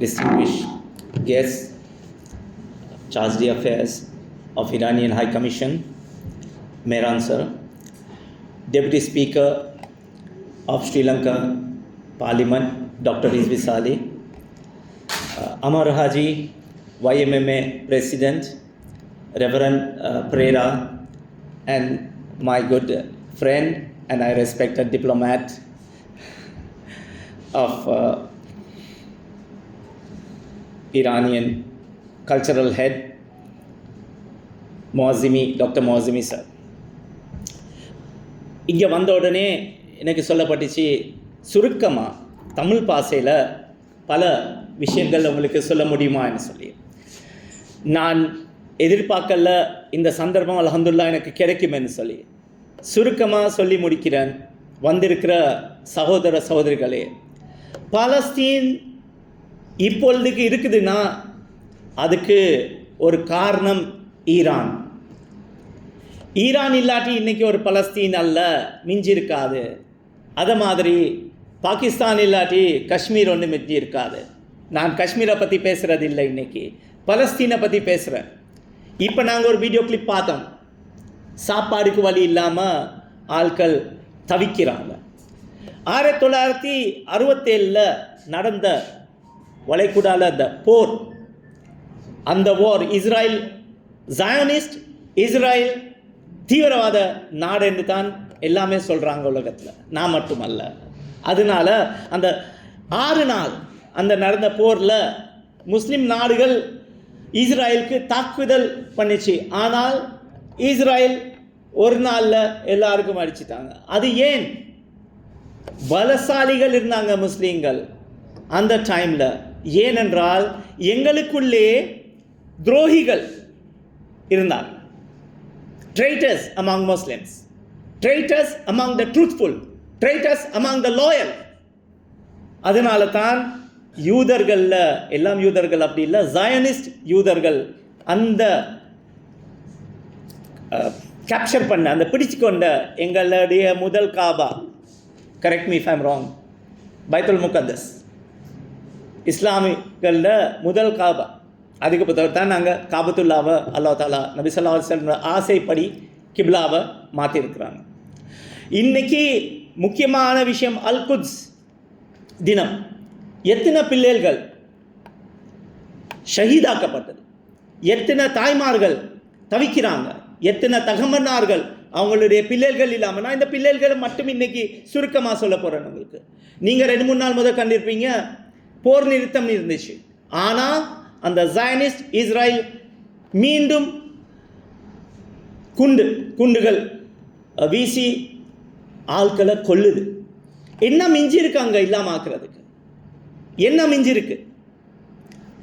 distinguished guests, Charge d'Affaires of Iranian High Commission, Mehran Sir, Deputy Speaker of Sri Lanka Parliament, Dr. Rizvi Saleh, Amar Haji, YMMA President, Reverend Pereira, and my good friend and I respected diplomat of Iranian cultural head, Moazimi, Dr. Moazimi sir. இங்கே வந்த உடனே எனக்கு சொல்லப்பட்டுச்சு சுருக்கமாக தமிழ் பாஷையில் பல விஷயங்கள் உங்களுக்கு சொல்ல முடியுமான்னு சொல்லி. நான் எதிர்பார்க்கல இந்த சந்தர்ப்பம் அல்ஹம்துலில்லாஹ் எனக்கு கிடைக்குமென்னு சொல்லி சுருக்கமாக சொல்லி முடிக்கிறேன். வந்திருக்கிற சகோதர சகோதரிகளே, பாலஸ்தீன் இப்பொழுதுக்கு இருக்குதுன்னா அதுக்கு ஒரு காரணம் ஈரான். ஈரான் இல்லாட்டி இன்றைக்கி ஒரு பலஸ்தீன் அல்ல மிஞ்சி இருக்காது. அதை மாதிரி பாகிஸ்தான் இல்லாட்டி காஷ்மீர் ஒன்று மிஞ்சி இருக்காது. நான் காஷ்மீரை பற்றி பேசுகிறது இல்லை, இன்றைக்கி பலஸ்தீனை பற்றி பேசுகிறேன். இப்போ நாங்கள் ஒரு வீடியோ கிளிப் பார்த்தோம். சாப்பாடுக்கு வழி இல்லாமல் ஆட்கள் தவிக்கிறாங்க. 1967 நடந்த வளைகுடால அந்த போர், அந்த வார் இஸ்ரேல் ஜாயனிஸ்ட், இஸ்ரேல் தீவிரவாத நாடு என்று தான் எல்லாமே சொல்கிறாங்க உலகத்தில், நான் மட்டுமல்ல. அதனால அந்த 6 நாள் அந்த நடந்த போரில் முஸ்லீம் நாடுகள் இஸ்ரேலுக்கு தாக்குதல் பண்ணிச்சு. ஆனால் இஸ்ரேல் ஒரு நாளில் எல்லாருக்கும் அடிச்சிட்டாங்க. அது ஏன்? பலசாலிகள் இருந்தாங்க முஸ்லீம்கள் அந்த டைமில். ஏனென்றால் எங்களுக்குள்ளே துரோகிகள் இருந்தாங்க. traitors among Muslims, traitors among the truthful, traitors among the loyal. அதனால தான் யூதர்களில் எல்லாம் யூதர்கள் அப்படி இல்லை, ஜாயனிஸ்ட் யூதர்கள் அந்த கேப்சர் பண்ண, அந்த பிடிச்சு கொண்ட எங்களுடைய முதல் Kaaba, correct me if I'm wrong, Baitul Muqaddas, இஸ்லாமிகளில் முதல் காபா. அதுக்கு பிறகு தான் நாங்கள் காபத்துல்லாவை அல்லா தாலா நபி ஸல்லல்லாஹு அலைஹி வஸல்லம் ஆசைப்படி கிப்லாவை மாற்றிருக்கிறாங்க. இன்றைக்கி முக்கியமான விஷயம் அல் குத்ஸ் தினம். எத்தனை பிள்ளைகள் ஷஹீதாக்கப்பட்டது, எத்தனை தாய்மார்கள் தவிக்கிறாங்க, எத்தனை தகமன்னார்கள் அவங்களுடைய பிள்ளைகள் இல்லாமல். நான் இந்த பிள்ளைகளை மட்டும் இன்றைக்கி சுருக்கமாக சொல்ல போகிறேன் உங்களுக்கு. நீங்கள் 2-3 நாள் முதல் கண்டிருப்பீங்க போர் நிறுத்தம் இருந்துச்சு. ஆனால் அந்த ஜாயனிஸ்ட் இஸ்ரேல் மீண்டும் குண்டுகள் வீசி ஆட்களை கொல்லுது. என்ன மிஞ்சி இருக்கு அங்கே இல்லாமல் ஆக்குறதுக்கு? என்ன மிஞ்சி இருக்கு?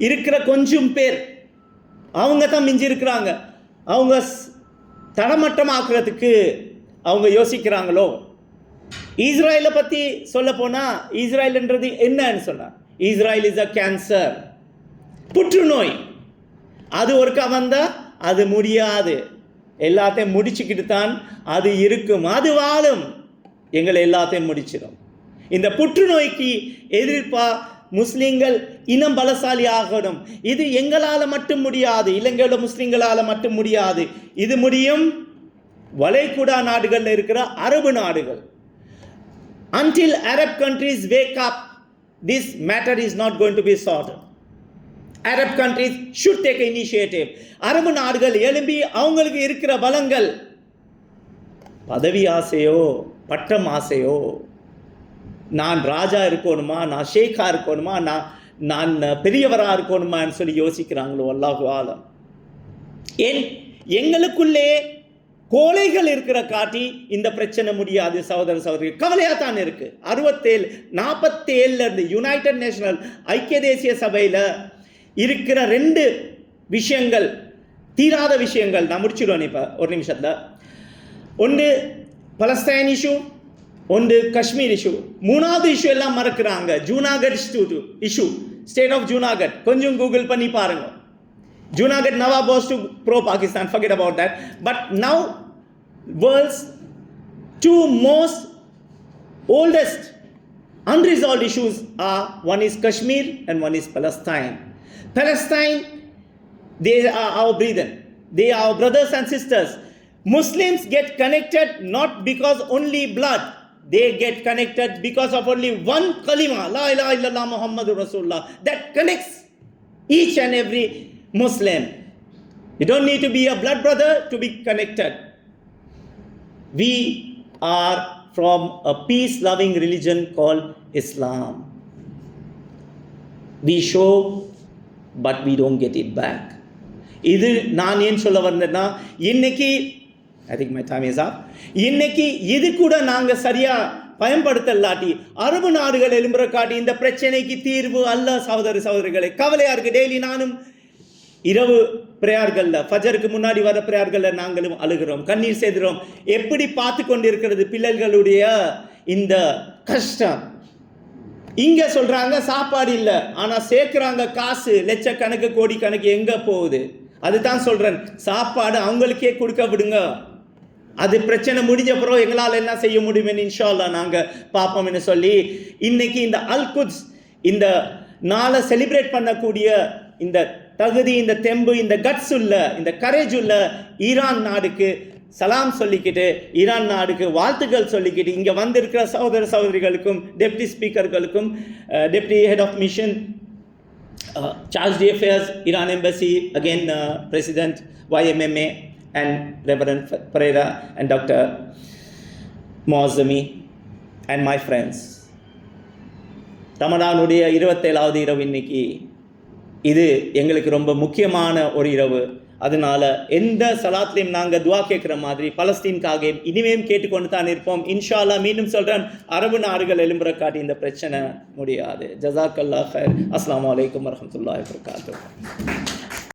இருக்கிற கொஞ்சம் பேர் அவங்க தான் மிஞ்சி இருக்கிறாங்க. அவங்க தடமட்டமாக்குறதுக்கு அவங்க யோசிக்கிறாங்களோ? இஸ்ரேலை பற்றி சொல்ல போனால் இஸ்ரேல்ன்றது என்னன்னு சொன்னார். இஸ்ரேல் இஸ் அ கேன்சர், புற்றுநோய். அது ஒருக்கா வந்தால் அது முடியாது, எல்லாத்தையும் முடிச்சுக்கிட்டு தான் அது இருக்கும், அது வாழும், எங்களை எல்லாத்தையும் முடிச்சிடும். இந்த புற்றுநோய்க்கு எதிர்ப்பாக முஸ்லீம்கள் இனம் பலசாலி ஆகணும். இது எங்களால் மட்டும் முடியாது, இலங்கையோட முஸ்லீம்களால் மட்டும் முடியாது. இது முடியும் வளைகுடா நாடுகளில் இருக்கிற அரபு நாடுகள். Until Arab countries wake up, this matter is not going to be sorted. Arab countries should take initiative. அரபு நாடுகள் எழும்பி அவங்களுக்கு இருக்கிற பலங்கள், பதவி ஆசையோ பட்டம் ஆசையோ, நான் ராஜா இருக்கணுமா, நான் ஷேக்கா இருக்கணுமா, நான் பெரியவராக இருக்கணுமான்னு சொல்லி யோசிக்கிறாங்களோ அல்லாஹு ஆலம். ஏன் எங்களுக்குள்ளே கோழைகள் இருக்கிற காட்டி இந்த பிரச்சனை முடியாது சகோதர சகோதரி. கவலையாக தான் இருக்கு. 47 யுனைடெட் நேஷனல் ஐக்கிய தேசிய சபையில் இருக்கிற 2 விஷயங்கள், தீராத விஷயங்கள். நான் முடிச்சிடுவேன் இப்போ ஒரு நிமிஷத்தில். ஒன்று பலஸ்தீன் இஷ்யூ, ஒன்று காஷ்மீர் இஷ்யூ. 3வது இஷ்யூ எல்லாம் மறக்கிறாங்க. Junagadh issue, state of Junagadh. கொஞ்சம் கூகுள் பண்ணி பாருங்க. Junagadh Nawab was to pro-Pakistan, forget about that. But now, world's 2 most oldest unresolved issues are, one is Kashmir and one is Palestine. Palestine, they are our brethren, they are our brothers and sisters. Muslims get connected not because only blood, they get connected because of only one kalima, la ilaha illallah Muhammadur Rasulullah, that connects each and every Muslim. You don't need to be a blood brother to be connected. We are from a peace-loving religion called Islam. We show, but we don't get it back. இது நான் ஏன் சொல்ல வந்தேன்னா, இன்னைக்கு I think my time is up. இன்னைக்கு இது கூட நாங்க சரியா பயன்படுத்தலாட்டி அரபு நாடுகள் எழும்புற காட்டி இந்த பிரச்சனைக்கு தீர்வு அல்ல சகோதர சகோதரிகளை. கவலையா இருக்கு. டெய்லி நானும் இரவு பிரேயர்கள்ல ஃபஜருக்கு முன்னாடி வர பிரேயர்கள்ல நாங்களும் அழுகிறோம், கண்ணீர் சேர்க்கிறோம். எப்படி பார்த்து கொண்டிருக்கிறது பிள்ளைகளுடைய இந்த கஷ்டம். இங்க சொல்றாங்க சாப்பாடு இல்லை, ஆனா சேர்க்கிறாங்க காசு, லட்சக்கணக்கு கோடி கணக்கு எங்க போகுது? அதுதான் சொல்றேன், சாப்பாடு அவங்களுக்கே கொடுக்க விடுங்க. அது பிரச்சனை முடிஞ்ச பிறகு எங்களால் என்ன செய்ய முடியும்னு இன்ஷா அல்லாஹ் நாங்கள் பார்ப்போம்னு சொல்லி இன்னைக்கு இந்த அல் குத்ஸ் இந்த நாளை செலிப்ரேட் பண்ணக்கூடிய இந்த தகுதி, இந்த தெம்பு, இந்த கட்ஸ் உள்ள, இந்த கரேஜ் உள்ள ஈரான் நாடுக்கு சலாம் சொல்லிக்கிட்டு, ஈரான் நாடுக்கு வாழ்த்துக்கள் சொல்லிக்கிட்டு, இங்கே வந்திருக்கிற சகோதர சகோதரிகளுக்கும், டெப்டி ஸ்பீக்கர்களுக்கும், deputy head of mission, chargé d'affaires, Iran Embassy, again President YMMA and Reverend Pereira and Dr. Moazami and my friends. ரமலானுடைய 27வது இரவு இன்னைக்கு. இது எங்களுக்கு ரொம்ப முக்கியமான ஒரு இரவு. அதனால எந்த சலாத்லையும் நாங்கள் துவா கேட்குற மாதிரி பலஸ்தீனுக்காக இனிமேலும் கேட்டுக்கொண்டு தான் இருப்போம். இன்ஷா அல்லாஹ் மீண்டும் சொல்கிறேன், அரபு நாடுகள் எழும்புற காட்டி இந்த பிரச்சனை முடியாது. ஜஸாக்கல்லாஹ் ஹைர். அஸ்ஸலாமு அலைக்கும் வரஹ்மத்துல்லாஹி வபரகாத்துஹு.